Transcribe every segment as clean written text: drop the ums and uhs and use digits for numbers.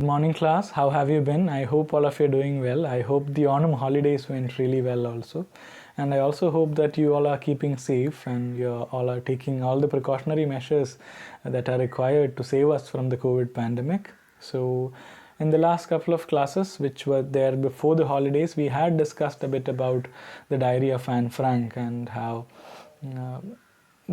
Good morning, class. How have you been? I hope all of you are doing well. I hope the autumn holidays went really well also. And I also hope that you all are keeping safe and you all are taking all the precautionary measures that are required to save us from the COVID pandemic. So, in the last couple of classes, which were there before the holidays, we had discussed a bit about the diary of Anne Frank and how uh,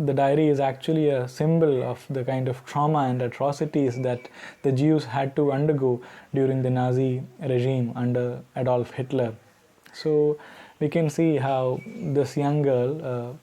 the diary is actually a symbol of the kind of trauma and atrocities that the Jews had to undergo during the Nazi regime under Adolf Hitler. So we can see how this young girl,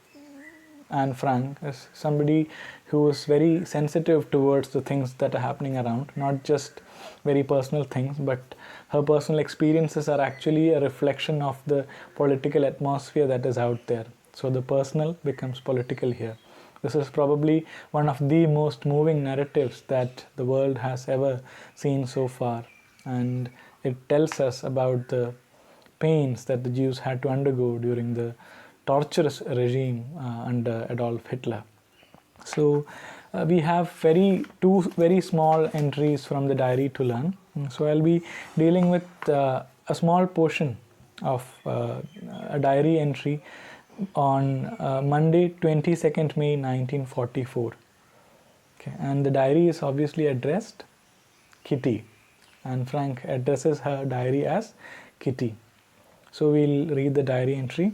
Anne Frank, is somebody who is very sensitive towards the things that are happening around, not just very personal things, but her personal experiences are actually a reflection of the political atmosphere that is out there. So the personal becomes political here. This is probably one of the most moving narratives that the world has ever seen so far, and it tells us about the pains that the Jews had to undergo during the torturous regime under Adolf Hitler. So we have two very small entries from the diary to learn. So I'll be dealing with a small portion of a diary entry on Monday 22nd May 1944. Okay, and the diary is obviously addressed Kitty, and Frank addresses her diary as Kitty. So we'll read the diary entry.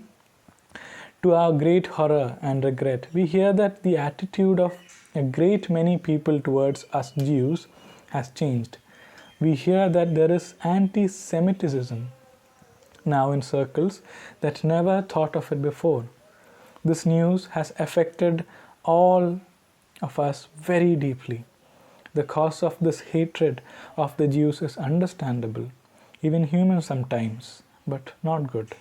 To our great horror and regret, we hear that the attitude of a great many people towards us Jews has changed. We hear that there is anti-Semitism now in circles that never thought of it before. This news has affected all of us very deeply. The cause of this hatred of the Jews is understandable, even human sometimes, but not good.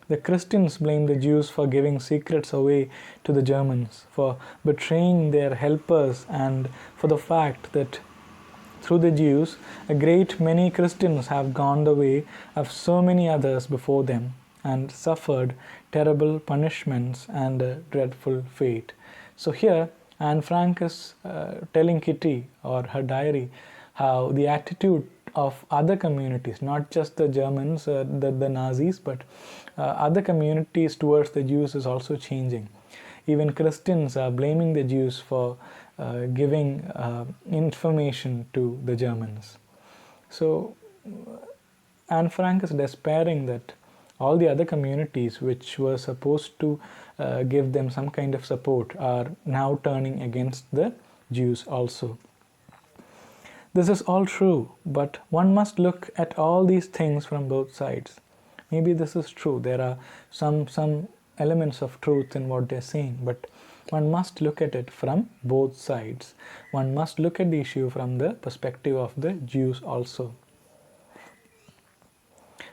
The Christians blame the Jews for giving secrets away to the Germans, for betraying their helpers, and for the fact that through the Jews, a great many Christians have gone the way of so many others before them and suffered terrible punishments and a dreadful fate. So here, Anne Frank is telling Kitty, or her diary, how the attitude of other communities, not just the Germans, the Nazis, but other communities towards the Jews is also changing. Even Christians are blaming the Jews for giving information to the Germans. So Anne Frank is despairing that all the other communities which were supposed to give them some kind of support are now turning against the Jews also. This is all true, but one must look at all these things from both sides. Maybe this is true. There are some elements of truth in what they're saying, but one must look at it from both sides. One must look at the issue from the perspective of the Jews also.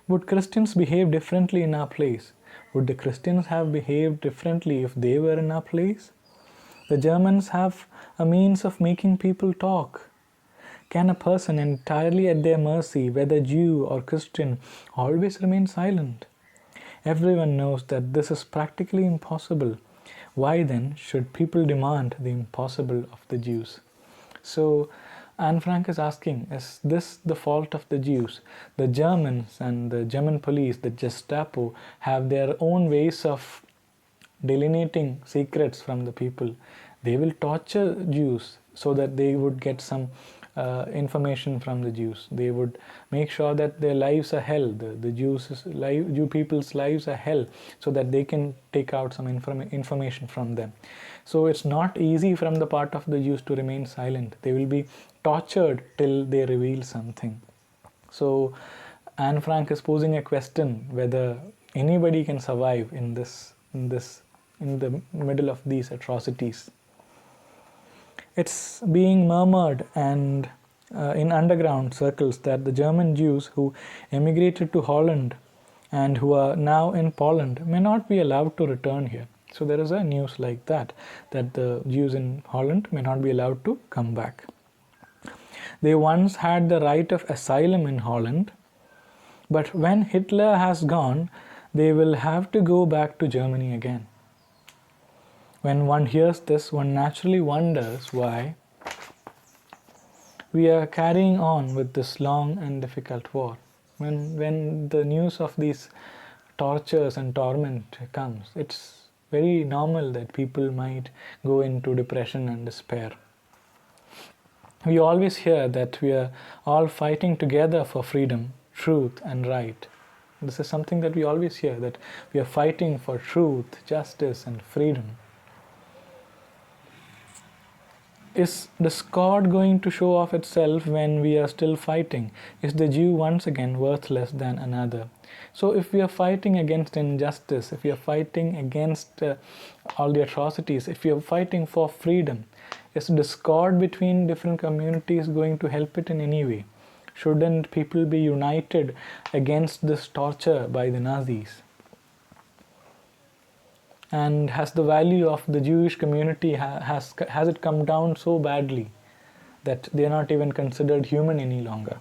Would Christians behave differently in our place? Would the Christians have behaved differently if they were in our place? The Germans have a means of making people talk. Can a person entirely at their mercy, whether Jew or Christian, always remain silent? Everyone knows that this is practically impossible. Why then should people demand the impossible of the Jews? So Anne Frank is asking, is this the fault of the Jews? The Germans and the German police, the Gestapo, have their own ways of delineating secrets from the people. They will torture Jews so that they would get some information from the Jews. They would make sure that their lives are hell. The Jew people's lives are hell, so that they can take out some information from them. So it's not easy from the part of the Jews to remain silent. They will be tortured till they reveal something. So Anne Frank is posing a question whether anybody can survive in the middle of these atrocities. It's being murmured and in underground circles that the German Jews who emigrated to Holland and who are now in Poland may not be allowed to return here. So there is a news like that the Jews in Holland may not be allowed to come back. They once had the right of asylum in Holland, but when Hitler has gone, they will have to go back to Germany again. When one hears this, one naturally wonders why we are carrying on with this long and difficult war. When the news of these tortures and torment comes, it's very normal that people might go into depression and despair. We always hear that we are all fighting together for freedom, truth, and right. This is something that we always hear, that we are fighting for truth, justice, and freedom. Is discord going to show off itself when we are still fighting? Is the Jew once again worthless than another? So if we are fighting against injustice, if we are fighting against all the atrocities, if we are fighting for freedom, is discord between different communities going to help it in any way? Shouldn't people be united against this torture by the Nazis? And has the value of the Jewish community, has it come down so badly that they are not even considered human any longer?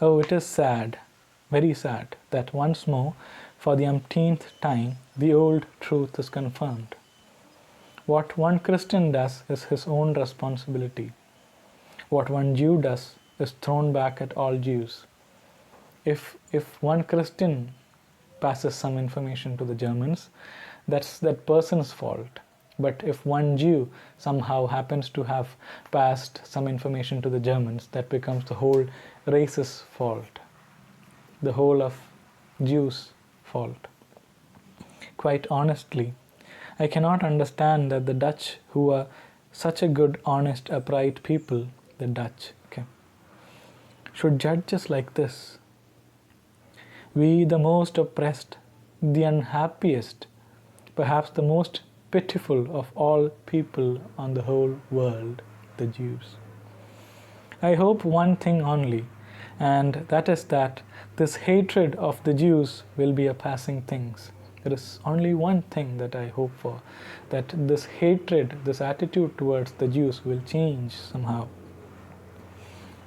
Oh, it is sad, very sad, that once more, for the umpteenth time, the old truth is confirmed. What one Christian does is his own responsibility. What one Jew does is thrown back at all Jews. If one Christian passes some information to the Germans, that's that person's fault. But if one Jew somehow happens to have passed some information to the Germans, that becomes the whole race's fault, the whole of Jews' fault. Quite honestly, I cannot understand that the Dutch, who are such a good, honest, upright people, the Dutch, should judge us like this. We, the most oppressed, the unhappiest, perhaps the most pitiful of all people on the whole world, the Jews. I hope one thing only, and that is that this hatred of the Jews will be a passing thing. There is only one thing that I hope for, that this hatred, this attitude towards the Jews will change somehow.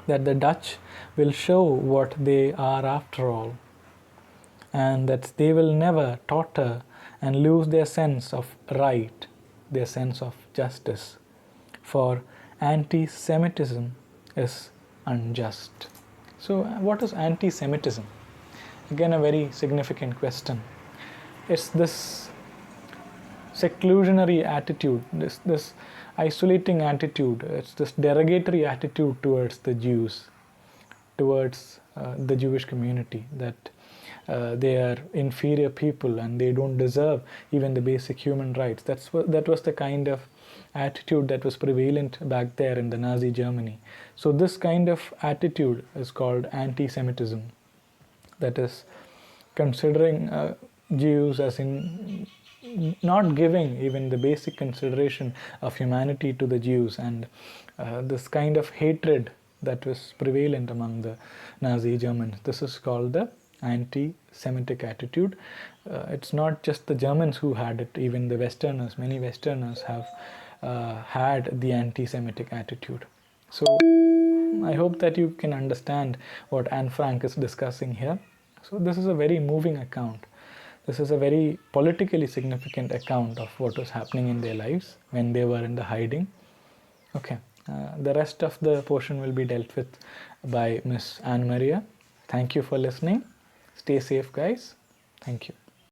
That the Dutch will show what they are after all, and that they will never totter and lose their sense of right, their sense of justice. For anti-Semitism is unjust. So what is anti-Semitism? Again, a very significant question. It's this seclusionary attitude, this isolating attitude, it's this derogatory attitude towards the Jews, towards the Jewish community, that they are inferior people and they don't deserve even the basic human rights. That was the kind of attitude that was prevalent back there in the Nazi Germany. So this kind of attitude is called anti-Semitism. That is considering Jews as in not giving even the basic consideration of humanity to the Jews, and this kind of hatred that was prevalent among the Nazi Germans. This is called the anti-Semitic attitude. It's not just the Germans who had it, even the Westerners, many Westerners have had the anti-Semitic attitude. So I hope that you can understand what Anne Frank is discussing here. So this is a very moving account. This is a very politically significant account of what was happening in their lives when they were in the hiding. Okay, the rest of the portion will be dealt with by Miss Anne Maria. Thank you for listening. Stay safe, guys. Thank you.